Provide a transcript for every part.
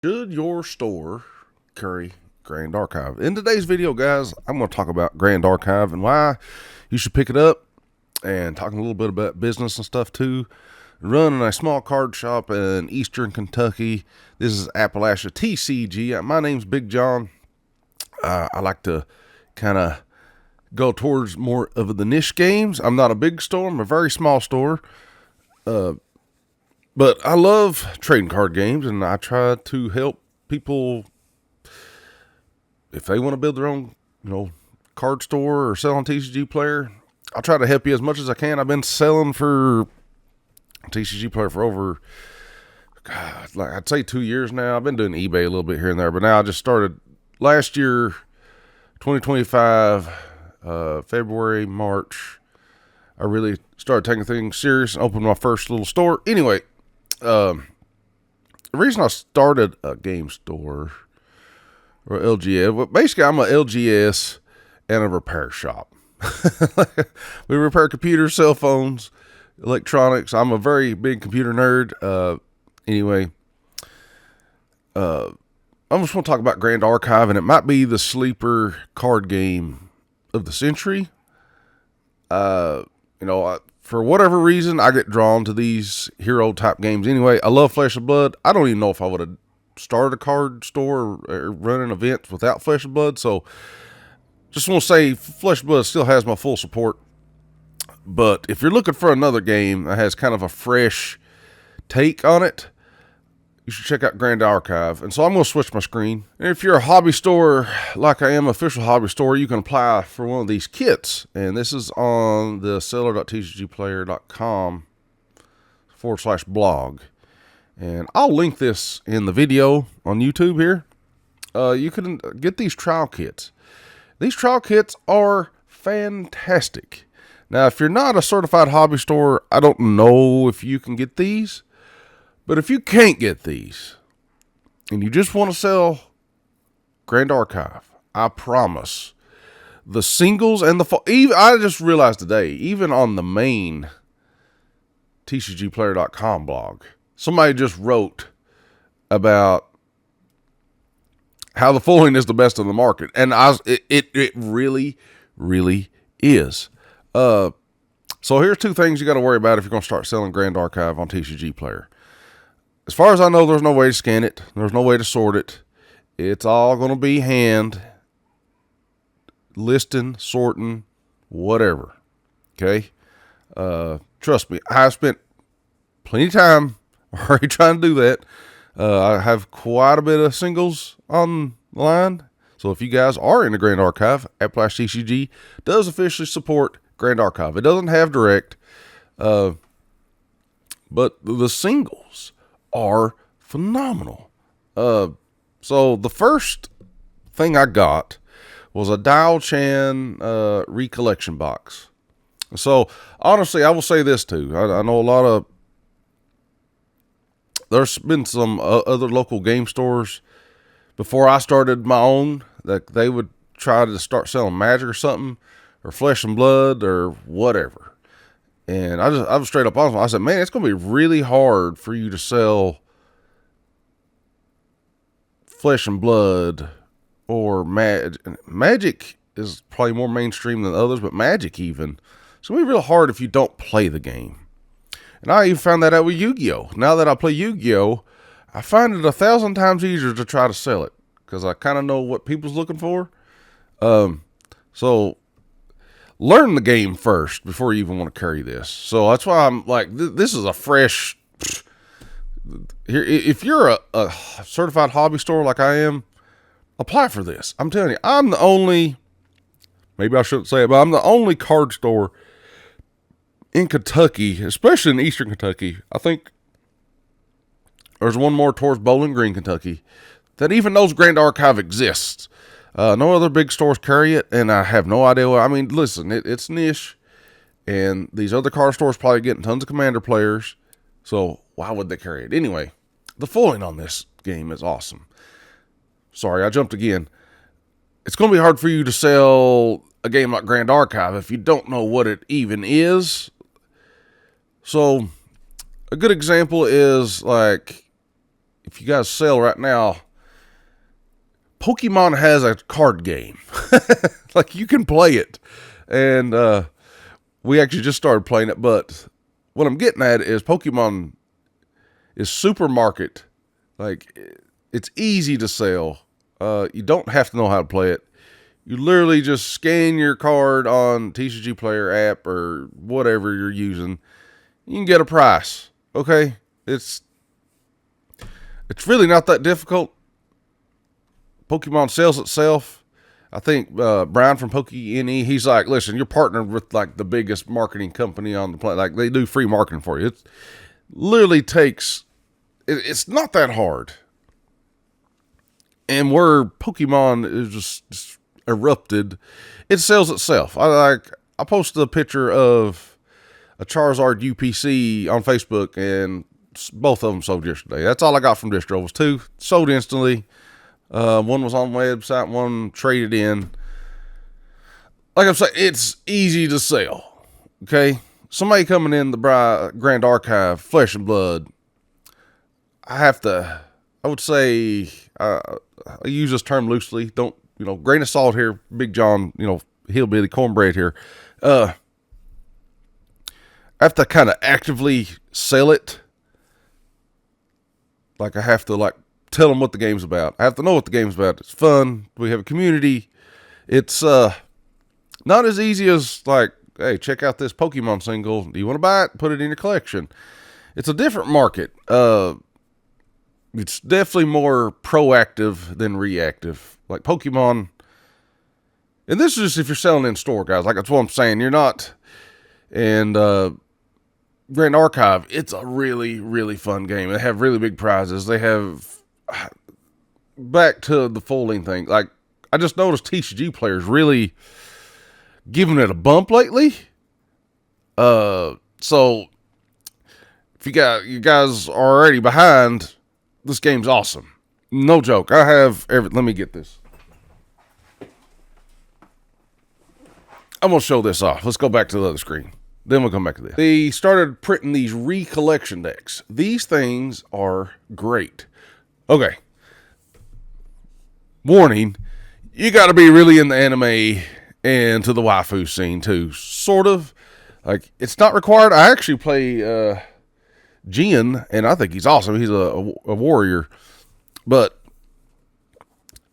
Should your store carry Grand Archive? In today's video, guys, I'm going to talk about Grand Archive and why you should pick it up, and talking a little bit about business and stuff too. Running a small card shop in Eastern Kentucky. This is Appalachia TCG. My name's Big John. I like to kind of go towards more of the niche games. I'm not a big store. I'm a very small store. But I love trading card games, and I try to help people if they want to build their own, card store or sell on TCGplayer. I'll try to help you as much as I can. I've been selling for TCGplayer for over, like I'd say 2 years now. I've been doing eBay a little bit here and there, but now I just started last year, 2025, February, March. I really started taking things serious and opened my first little store. Anyway, the reason I started a game store, or LGS, well, basically I'm a LGS and a repair shop. We repair computers, cell phones, electronics. I'm a very big computer nerd. Anyway, I just want to talk about Grand Archive, and it might be the sleeper card game of the century. For whatever reason, I get drawn to these hero type games anyway. I love Flesh and Blood. I don't even know if I would have started a card store or running events without Flesh and Blood. So just want to say Flesh and Blood still has my full support. But if you're looking for another game that has kind of a fresh take on it, you should check out Grand Archive. And so I'm going to switch my screen. And if you're a hobby store, like I am, official hobby store, you can apply for one of these kits. And this is on the seller.tcgplayer.com/blog. And I'll link this in the video on YouTube here. You can get these trial kits. These trial kits are fantastic. Now, if you're not a certified hobby store, I don't know if you can get these. But if you can't get these, and you just want to sell Grand Archive, I promise, the singles and even I just realized today, even on the main TCGplayer.com blog, somebody just wrote about how the foiling is the best in the market, and it really, really is. So here's two things you got to worry about if you're going to start selling Grand Archive on TCGplayer. As far as I know, there's no way to scan it. There's no way to sort it. It's all going to be hand, listing, sorting, whatever. Okay? Trust me, I've spent plenty of time already trying to do that. I have quite a bit of singles on the line. So if you guys are in the Grand Archive, Appalachia TCG does officially support Grand Archive. It doesn't have direct, but the singles are phenomenal. So the first thing I got was a Dial Chan recollection box. So honestly, I will say this too. I know a lot of, there's been some other local game stores before I started my own that they would try to start selling Magic or something, or Flesh and Blood or whatever. And I was straight up honest. I said, man, it's going to be really hard for you to sell Flesh and Blood or Magic is probably more mainstream than others, but Magic even. It's going to be real hard if you don't play the game. And I even found that out with Yu-Gi-Oh! Now that I play Yu-Gi-Oh!, I find it 1,000 times easier to try to sell it because I kind of know what people's looking for. So learn the game first before you even want to carry this. So that's why I'm like, this is a fresh. Here, if you're a certified hobby store like I am, apply for this. I'm telling you, I'm the only, maybe I shouldn't say it, but I'm the only card store in Kentucky, especially in Eastern Kentucky. I think there's one more towards Bowling Green, Kentucky, that even knows Grand Archive exists. No other big stores carry it, and I have no idea what. I mean, listen, it's niche, and these other card stores probably getting tons of Commander players, so why would they carry it? Anyway, the foiling on this game is awesome. Sorry, I jumped again. It's going to be hard for you to sell a game like Grand Archive if you don't know what it even is. So, a good example is like if you guys sell right now, Pokemon has a card game. Like, you can play it. And we actually just started playing it. But what I'm getting at is Pokemon is supermarket. Like, it's easy to sell. You don't have to know how to play it. You literally just scan your card on TCGplayer app or whatever you're using. You can get a price. Okay? It's really not that difficult. Pokemon sells itself. I think Brian from PokeNE, he's like, listen, you're partnered with like the biggest marketing company on the planet. Like, they do free marketing for you. It literally takes, it's not that hard. And where Pokemon is just erupted, it sells itself. I posted a picture of a Charizard UPC on Facebook, and both of them sold yesterday. That's all I got from Distro was 2 sold instantly. One was on the website, one traded in. Like I'm saying, it's easy to sell. Okay, somebody coming in the Grand Archive, Flesh and Blood. I would say, I use this term loosely. Don't, grain of salt here, Big John, hillbilly cornbread here. I have to kind of actively sell it. Like, I have to tell them what the game's about. I have to know what the game's about. It's fun. We have a community. It's not as easy as hey, check out this Pokemon single. Do you want to buy it? Put it in your collection. It's a different market. It's definitely more proactive than reactive. Like Pokemon, and this is just if you're selling in store, guys. Like, that's what I'm saying. You're not. And Grand Archive, it's a really, really fun game. They have really big prizes. They have, back to the folding thing. Like, I just noticed TCGplayer is really giving it a bump lately. So if you guys are already behind, this game's awesome. No joke. I have let me get this. I'm going to show this off. Let's go back to the other screen. Then we'll come back to this. They started printing these recollection decks. These things are great. Okay. Warning, you got to be really in the anime and to the waifu scene too. Sort of. Like, it's not required. I actually play Jin, and I think he's awesome. He's a warrior. But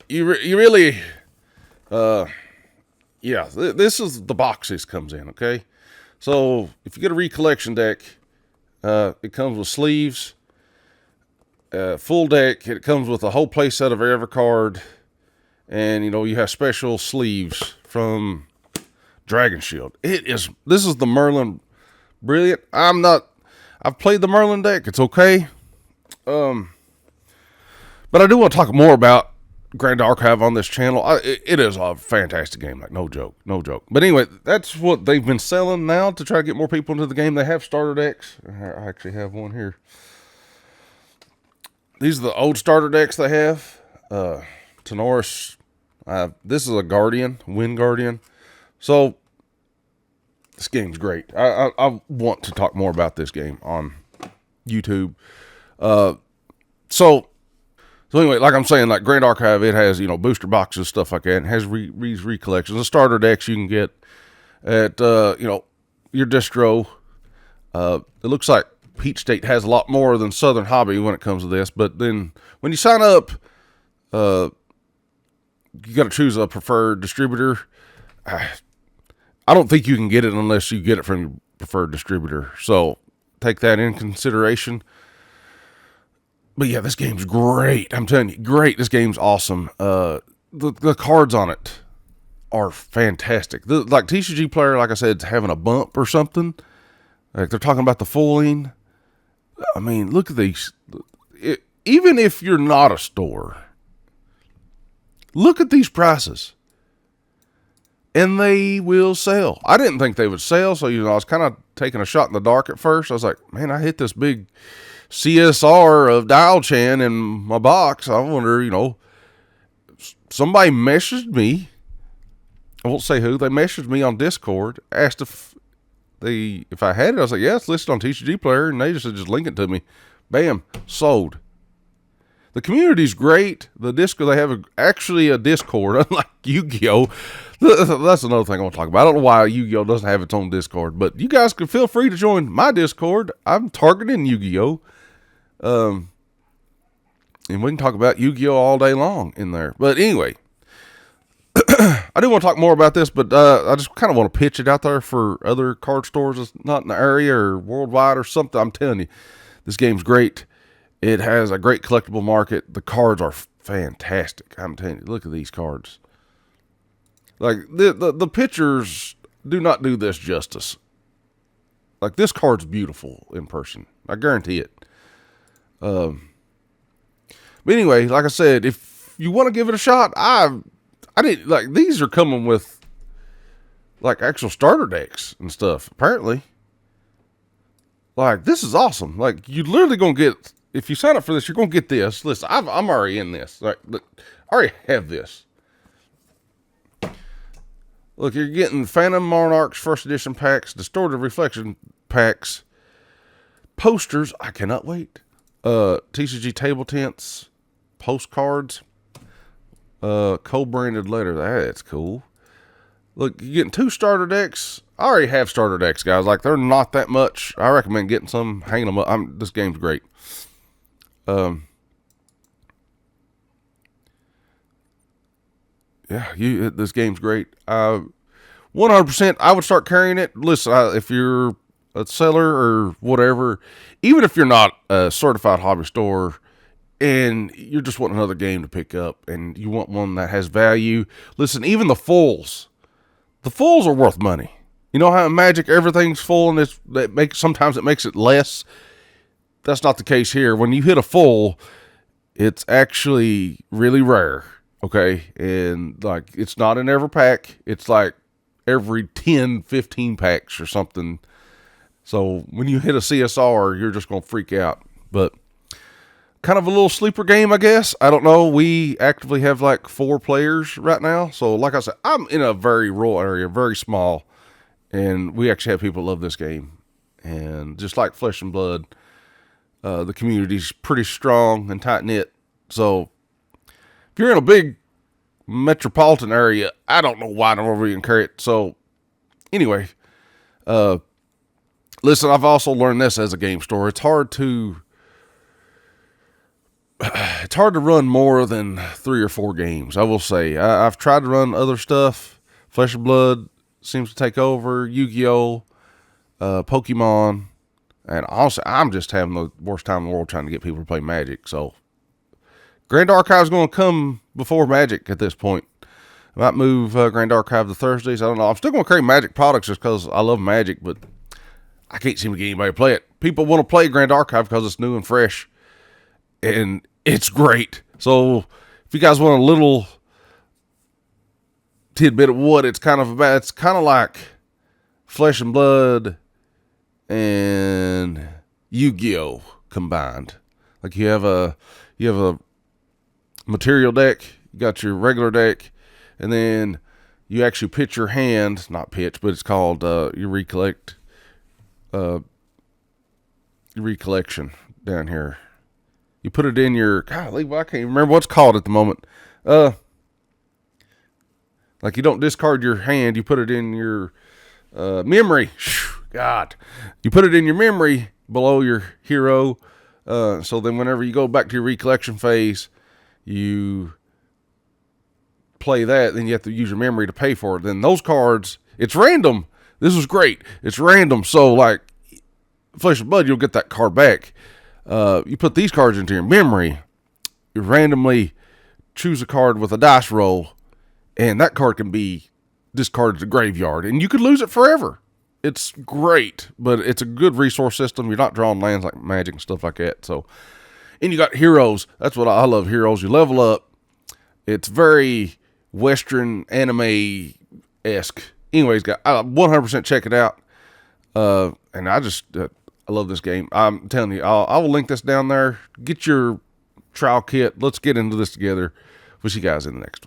you really... yeah, this is the box this comes in, okay? So, if you get a recollection deck, it comes with sleeves, full deck. It comes with a whole play set of every card, and, you have special sleeves from Dragon Shield. This is the Merlin Brilliant. I've played the Merlin deck. It's okay. But I do want to talk more about Grand Archive on this channel. It is a fantastic game. Like, no joke. But anyway, that's what they've been selling now to try to get more people into the game. They have starter decks. I actually have one here. These are the old starter decks they have. Tenoris. This is a Guardian, Wind Guardian. So, this game's great. I want to talk more about this game on YouTube. So anyway, like I'm saying, like Grand Archive, it has, booster boxes, stuff like that. It has recollections. The starter decks you can get at, your distro. It looks like Peach State has a lot more than Southern Hobby when it comes to this. But then when you sign up, you got to choose a preferred distributor. I don't think you can get it unless you get it from your preferred distributor. So take that in consideration. But yeah, this game's great. I'm telling you, great. This game's awesome. The cards on it are fantastic. Like TCGplayer, like I said, having a bump or something. Like, they're talking about the foiling. I mean, look at these. Even if you're not a store, look at these prices. And they will sell. I didn't think they would sell, so I was kind of taking a shot in the dark at first. I was like, man, I hit this big CSR of Dial Chan in my box. I wonder, somebody messaged me. I won't say who. They messaged me on Discord, asked if I had it. I was like, yeah, it's listed on TCGplayer, and they just link it to me. Bam, sold. The community's great. The Discord, they have actually a Discord, unlike Yu-Gi-Oh! That's another thing I want to talk about. I don't know why Yu-Gi-Oh! Doesn't have its own Discord, but you guys can feel free to join my Discord. I'm targeting Yu-Gi-Oh! And we can talk about Yu-Gi-Oh! All day long in there. But anyway, I do want to talk more about this, but I just kind of want to pitch it out there for other card stores that's not in the area or worldwide or something. I'm telling you, this game's great. It has a great collectible market. The cards are fantastic. I'm telling you, look at these cards. Like, the pictures do not do this justice. Like, this card's beautiful in person. I guarantee it. But anyway, like I said, if you want to give it a shot, I didn't, like, these are coming with, like, actual starter decks and stuff, apparently. Like, this is awesome. Like, you're literally going to get, if you sign up for this, you're going to get this. Listen, I'm already in this. Like, look, I already have this. Look, you're getting Phantom Monarchs First Edition packs, Distorted Reflection packs, posters. I cannot wait. TCG table tents, postcards, co-branded letter. That's cool. Look, you're getting 2 starter decks. I already have starter decks, guys. Like, they're not that much. I recommend getting some, hanging them up. This game's great. Yeah, this game's great. 100%, I would start carrying it. Listen, if you're a seller or whatever, even if you're not a certified hobby store and you're just wanting another game to pick up and you want one that has value, listen, even the fulls are worth money. You know how in Magic everything's full and sometimes it makes it less? That's not the case here. When you hit a full, it's actually really rare. Okay, and like, it's not in every pack. It's like every 10, 15 packs or something. So when you hit a CSR, you're just going to freak out. But kind of a little sleeper game, I guess. I don't know. We actively have like 4 players right now. So like I said, I'm in a very rural area, very small. And we actually have people that love this game. And just like Flesh and Blood, the community's pretty strong and tight-knit. So if you're in a big metropolitan area, I don't know why nobody can carry it. So anyway, listen, I've also learned this as a game store. It's hard to run more than 3 or 4 games. I will say I've tried to run other stuff. Flesh and Blood seems to take over. Yu-Gi-Oh, Pokemon, and honestly, I'm just having the worst time in the world trying to get people to play Magic. So Grand Archive is going to come before Magic at this point. I might move Grand Archive to Thursdays. I don't know. I'm still going to carry Magic products just because I love Magic, but I can't seem to get anybody to play it. People want to play Grand Archive because it's new and fresh, and it's great. So if you guys want a little tidbit of what it's kind of about, it's kind of like Flesh and Blood and Yu-Gi-Oh combined. Like, you have a material deck, you got your regular deck, and then you actually pitch your hand, not pitch, but it's called your recollection down here. You put it in your, golly, I can't even remember what's called at the moment. Like, you don't discard your hand, you put it in your memory. God, you put it in your memory below your hero. So then whenever you go back to your recollection phase, you play that, then you have to use your memory to pay for it. Then those cards, it's random. This was great. It's random. So like Flesh and Blood, you'll get that card back. You put these cards into your memory, you randomly choose a card with a dice roll, and that card can be discarded to the graveyard, and you could lose it forever. It's great, but it's a good resource system. You're not drawing lands like Magic and stuff like that. So, and you got heroes. That's what I love, heroes. You level up. It's very Western anime-esque. Anyways, guys, 100% check it out. And I love this game. I'm telling you, I will link this down there. Get your trial kit. Let's get into this together. We'll see you guys in the next one.